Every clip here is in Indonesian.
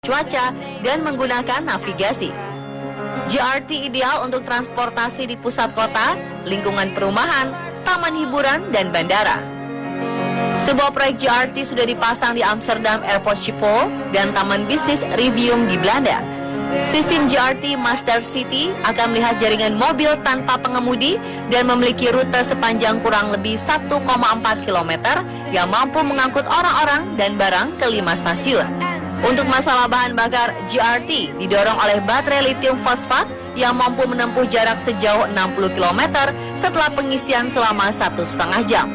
cuaca dan menggunakan navigasi. JRT ideal untuk transportasi di pusat kota, lingkungan perumahan, taman hiburan, dan bandara. Sebuah proyek JRT sudah dipasang di Amsterdam Airport Schiphol dan Taman Bisnis Rivium di Belanda. Sistem JRT Master City akan melihat jaringan mobil tanpa pengemudi dan memiliki rute sepanjang kurang lebih 1,4 km yang mampu mengangkut orang-orang dan barang ke 5 stasiun. Untuk masalah bahan bakar, JRT didorong oleh baterai litium fosfat yang mampu menempuh jarak sejauh 60 km setelah pengisian selama 1,5 jam.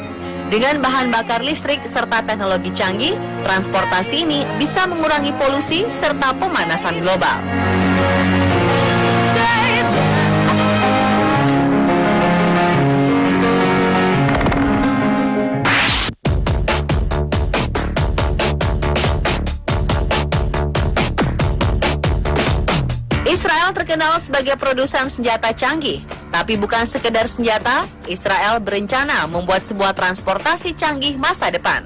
Dengan bahan bakar listrik serta teknologi canggih, transportasi ini bisa mengurangi polusi serta pemanasan global. Israel terkenal sebagai produsen senjata canggih. Tapi bukan sekedar senjata, Israel berencana membuat sebuah transportasi canggih masa depan.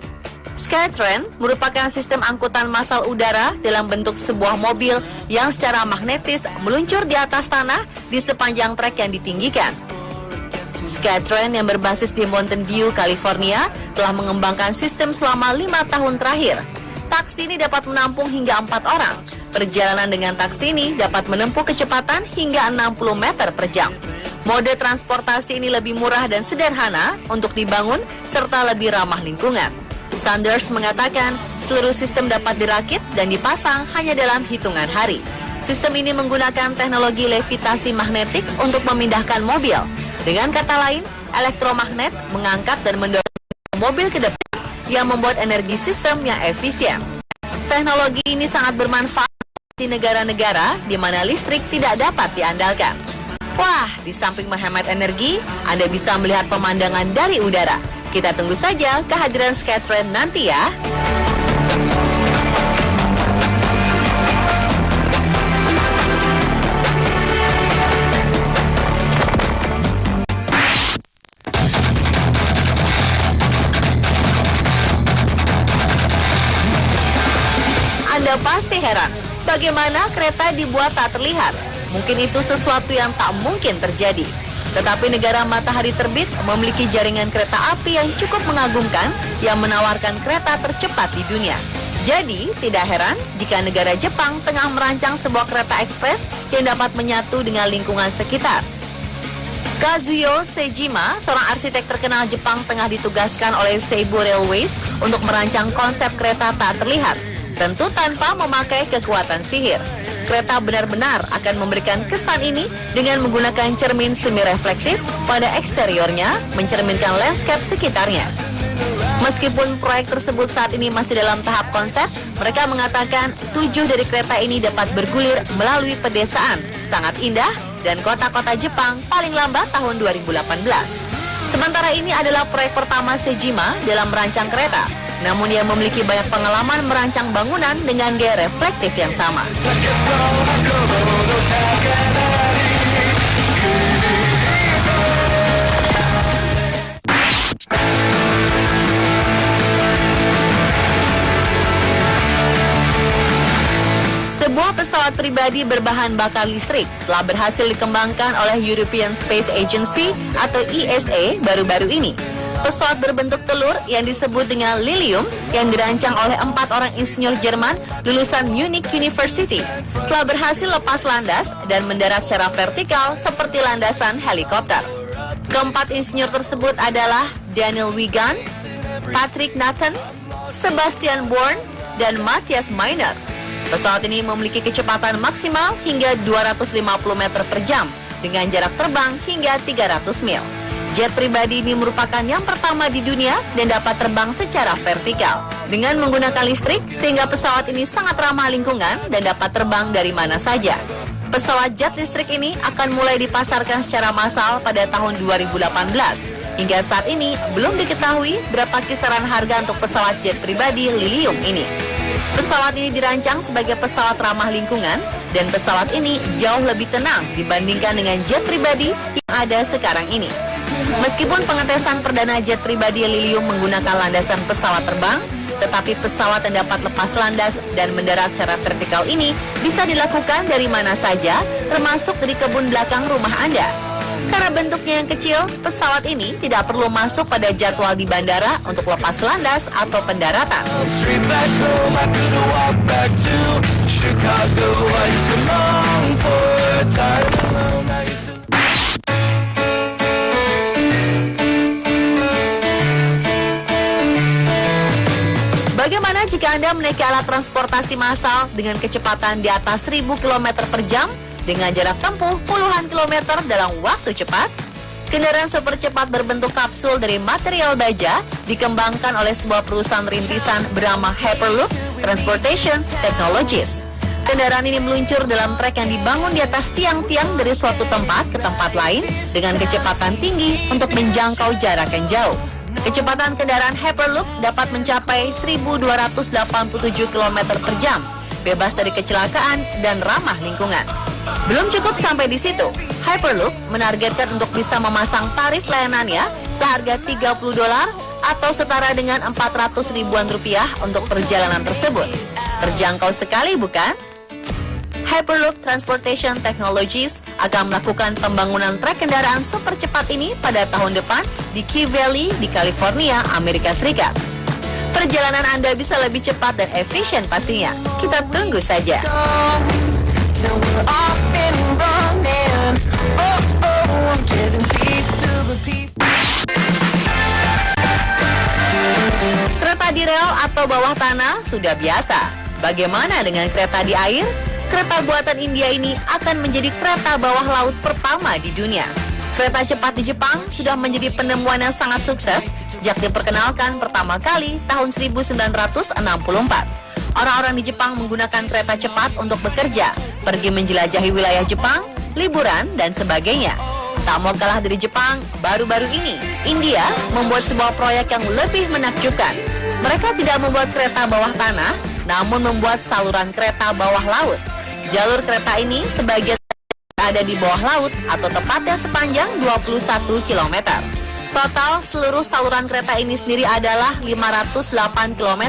Skytrain merupakan sistem angkutan massal udara dalam bentuk sebuah mobil yang secara magnetis meluncur di atas tanah di sepanjang trek yang ditinggikan. Skytrain yang berbasis di Mountain View, California telah mengembangkan sistem selama 5 tahun terakhir. Taksi ini dapat menampung hingga 4 orang. Perjalanan dengan taksi ini dapat menempuh kecepatan hingga 60 meter per jam. Mode transportasi ini lebih murah dan sederhana untuk dibangun serta lebih ramah lingkungan. Sanders mengatakan seluruh sistem dapat dirakit dan dipasang hanya dalam hitungan hari. Sistem ini menggunakan teknologi levitasi magnetik untuk memindahkan mobil. Dengan kata lain, elektromagnet mengangkat dan mendorong mobil ke depan yang membuat energi sistem yang efisien. Teknologi ini sangat bermanfaat di negara-negara di mana listrik tidak dapat diandalkan. Wah, di samping menghemat energi, Anda bisa melihat pemandangan dari udara. Kita tunggu saja kehadiran Skytrain nanti ya. Anda pasti heran, bagaimana kereta dibuat tak terlihat? Mungkin itu sesuatu yang tak mungkin terjadi. Tetapi negara matahari terbit memiliki jaringan kereta api yang cukup mengagumkan yang menawarkan kereta tercepat di dunia. Jadi, tidak heran jika negara Jepang tengah merancang sebuah kereta ekspres yang dapat menyatu dengan lingkungan sekitar. Kazuyo Sejima, seorang arsitek terkenal Jepang, tengah ditugaskan oleh Seibu Railways untuk merancang konsep kereta tak terlihat, tentu tanpa memakai kekuatan sihir. Kereta benar-benar akan memberikan kesan ini dengan menggunakan cermin semi-reflektif pada eksteriornya, mencerminkan landscape sekitarnya. Meskipun proyek tersebut saat ini masih dalam tahap konsep, mereka mengatakan 7 dari kereta ini dapat bergulir melalui pedesaan, sangat indah, dan kota-kota Jepang paling lambat tahun 2018. Sementara ini adalah proyek pertama Sejima dalam merancang kereta. Namun ia memiliki banyak pengalaman merancang bangunan dengan gaya reflektif yang sama. Sebuah pesawat pribadi berbahan bakar listrik telah berhasil dikembangkan oleh European Space Agency atau ESA baru-baru ini. Pesawat berbentuk telur yang disebut dengan Lilium yang dirancang oleh 4 orang insinyur Jerman lulusan Munich University telah berhasil lepas landas dan mendarat secara vertikal seperti landasan helikopter. Keempat insinyur tersebut adalah Daniel Wiegand, Patrick Nathan, Sebastian Born, dan Matthias Meiner. Pesawat ini memiliki kecepatan maksimal hingga 250 meter per jam dengan jarak terbang hingga 300 mil. Jet pribadi ini merupakan yang pertama di dunia dan dapat terbang secara vertikal dengan menggunakan listrik sehingga pesawat ini sangat ramah lingkungan dan dapat terbang dari mana saja. Pesawat jet listrik ini akan mulai dipasarkan secara massal pada tahun 2018. Hingga saat ini belum diketahui berapa kisaran harga untuk pesawat jet pribadi Lilium ini. Pesawat ini dirancang sebagai pesawat ramah lingkungan dan pesawat ini jauh lebih tenang dibandingkan dengan jet pribadi yang ada sekarang ini. Meskipun pengetesan perdana jet pribadi Lilium menggunakan landasan pesawat terbang, Tetapi pesawat yang dapat lepas landas dan mendarat secara vertikal ini bisa dilakukan dari mana saja, termasuk dari kebun belakang rumah Anda. Karena bentuknya yang kecil, pesawat ini tidak perlu masuk pada jadwal di bandara untuk lepas landas atau pendaratan. Bagaimana jika Anda menaiki alat transportasi massal dengan kecepatan di atas 1000 km per jam dengan jarak tempuh puluhan kilometer dalam waktu cepat? Kendaraan super cepat berbentuk kapsul dari material baja dikembangkan oleh sebuah perusahaan rintisan bernama Hyperloop Transportation Technologies. Kendaraan ini meluncur dalam trek yang dibangun di atas tiang-tiang dari suatu tempat ke tempat lain dengan kecepatan tinggi untuk menjangkau jarak yang jauh. Kecepatan kendaraan Hyperloop dapat mencapai 1287 km per jam, bebas dari kecelakaan dan ramah lingkungan. Belum cukup sampai di situ, Hyperloop menargetkan untuk bisa memasang tarif layanannya seharga $30 atau setara dengan 400 ribuan rupiah untuk perjalanan tersebut. Terjangkau sekali, bukan? Hyperloop Transportation Technologies akan melakukan pembangunan trek kendaraan super cepat ini pada tahun depan di Key Valley di California, Amerika Serikat. Perjalanan Anda bisa lebih cepat dan efisien pastinya. Kita tunggu saja. Kereta di rel atau bawah tanah sudah biasa. Bagaimana dengan kereta di air? Kereta buatan India ini akan menjadi kereta bawah laut pertama di dunia. Kereta cepat di Jepang sudah menjadi penemuan yang sangat sukses sejak diperkenalkan pertama kali tahun 1964. Orang-orang di Jepang menggunakan kereta cepat untuk bekerja, pergi menjelajahi wilayah Jepang, liburan, dan sebagainya. Tak mau kalah dari Jepang, baru-baru ini India membuat sebuah proyek yang lebih menakjubkan. Mereka tidak membuat kereta bawah tanah, namun membuat saluran kereta bawah laut. Jalur kereta ini sebagian ada di bawah laut atau tepatnya sepanjang 21 km. Total seluruh saluran kereta ini sendiri adalah 508 km.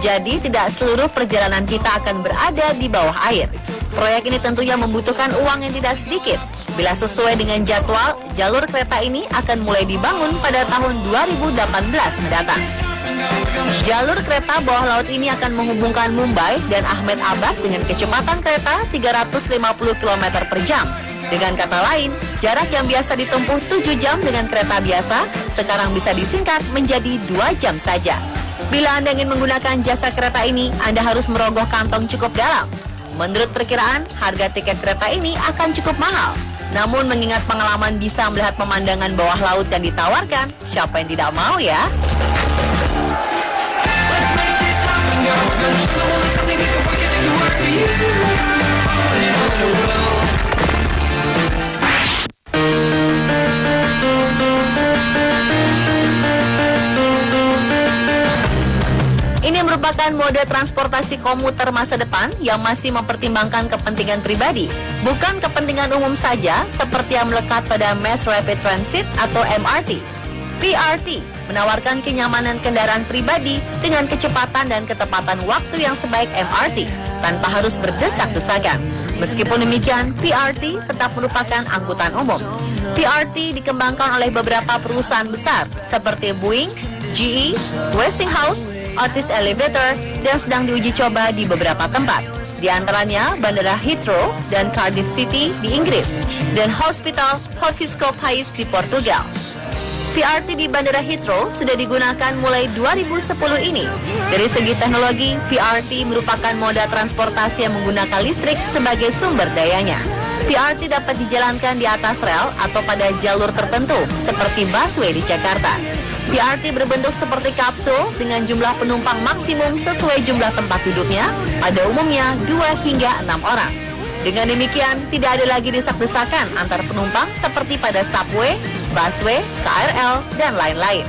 Jadi tidak seluruh perjalanan kita akan berada di bawah air. Proyek ini tentunya membutuhkan uang yang tidak sedikit. Bila sesuai dengan jadwal, jalur kereta ini akan mulai dibangun pada tahun 2018 mendatang. Jalur kereta bawah laut ini akan menghubungkan Mumbai dan Ahmedabad dengan kecepatan kereta 350 km per jam. Dengan kata lain, jarak yang biasa ditempuh 7 jam dengan kereta biasa, sekarang bisa disingkat menjadi 2 jam saja. Bila Anda ingin menggunakan jasa kereta ini, Anda harus merogoh kantong cukup dalam. Menurut perkiraan, harga tiket kereta ini akan cukup mahal. Namun mengingat pengalaman bisa melihat pemandangan bawah laut yang ditawarkan, siapa yang tidak mau ya? Ini merupakan mode transportasi komuter masa depan yang masih mempertimbangkan kepentingan pribadi, bukan kepentingan umum saja seperti yang melekat pada Mass Rapid Transit atau MRT. PRT menawarkan kenyamanan kendaraan pribadi dengan kecepatan dan ketepatan waktu yang sebaik MRT tanpa harus berdesak-desakan. Meskipun demikian, PRT tetap merupakan angkutan umum. PRT dikembangkan oleh beberapa perusahaan besar seperti Boeing, GE, Westinghouse, Otis Elevator, dan sedang diuji coba di beberapa tempat. Di antaranya Bandara Heathrow dan Cardiff City di Inggris, dan Hospital Hovisco Pais di Portugal. PRT di Bandara Heathrow sudah digunakan mulai 2010 ini. Dari segi teknologi, PRT merupakan moda transportasi yang menggunakan listrik sebagai sumber dayanya. PRT dapat dijalankan di atas rel atau pada jalur tertentu, seperti busway di Jakarta. PRT berbentuk seperti kapsul dengan jumlah penumpang maksimum sesuai jumlah tempat duduknya, pada umumnya 2 hingga 6 orang. Dengan demikian, tidak ada lagi desak-desakan antar penumpang seperti pada subway, busway, KRL, dan lain-lain.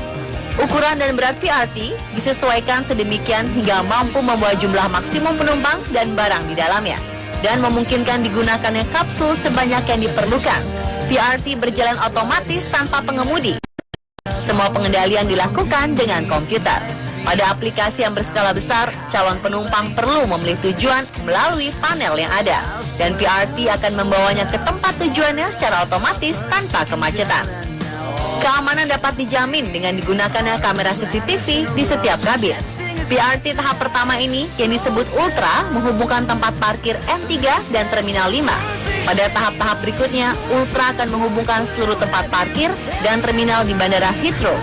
Ukuran dan berat PRT disesuaikan sedemikian hingga mampu membawa jumlah maksimum penumpang dan barang di dalamnya, dan memungkinkan digunakannya kapsul sebanyak yang diperlukan. PRT berjalan otomatis tanpa pengemudi. Semua pengendalian dilakukan dengan komputer. Pada aplikasi yang berskala besar, calon penumpang perlu memilih tujuan melalui panel yang ada, dan PRT akan membawanya ke tempat tujuannya secara otomatis tanpa kemacetan. Keamanan dapat dijamin dengan digunakannya kamera CCTV di setiap kabin. PRT tahap pertama ini yang disebut Ultra menghubungkan tempat parkir N3 dan Terminal 5. Pada tahap-tahap berikutnya, Ultra akan menghubungkan seluruh tempat parkir dan terminal di Bandara Heathrow.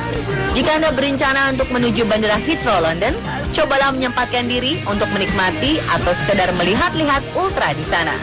Jika Anda berencana untuk menuju Bandara Heathrow, London, cobalah menyempatkan diri untuk menikmati atau sekedar melihat-lihat Ultra di sana.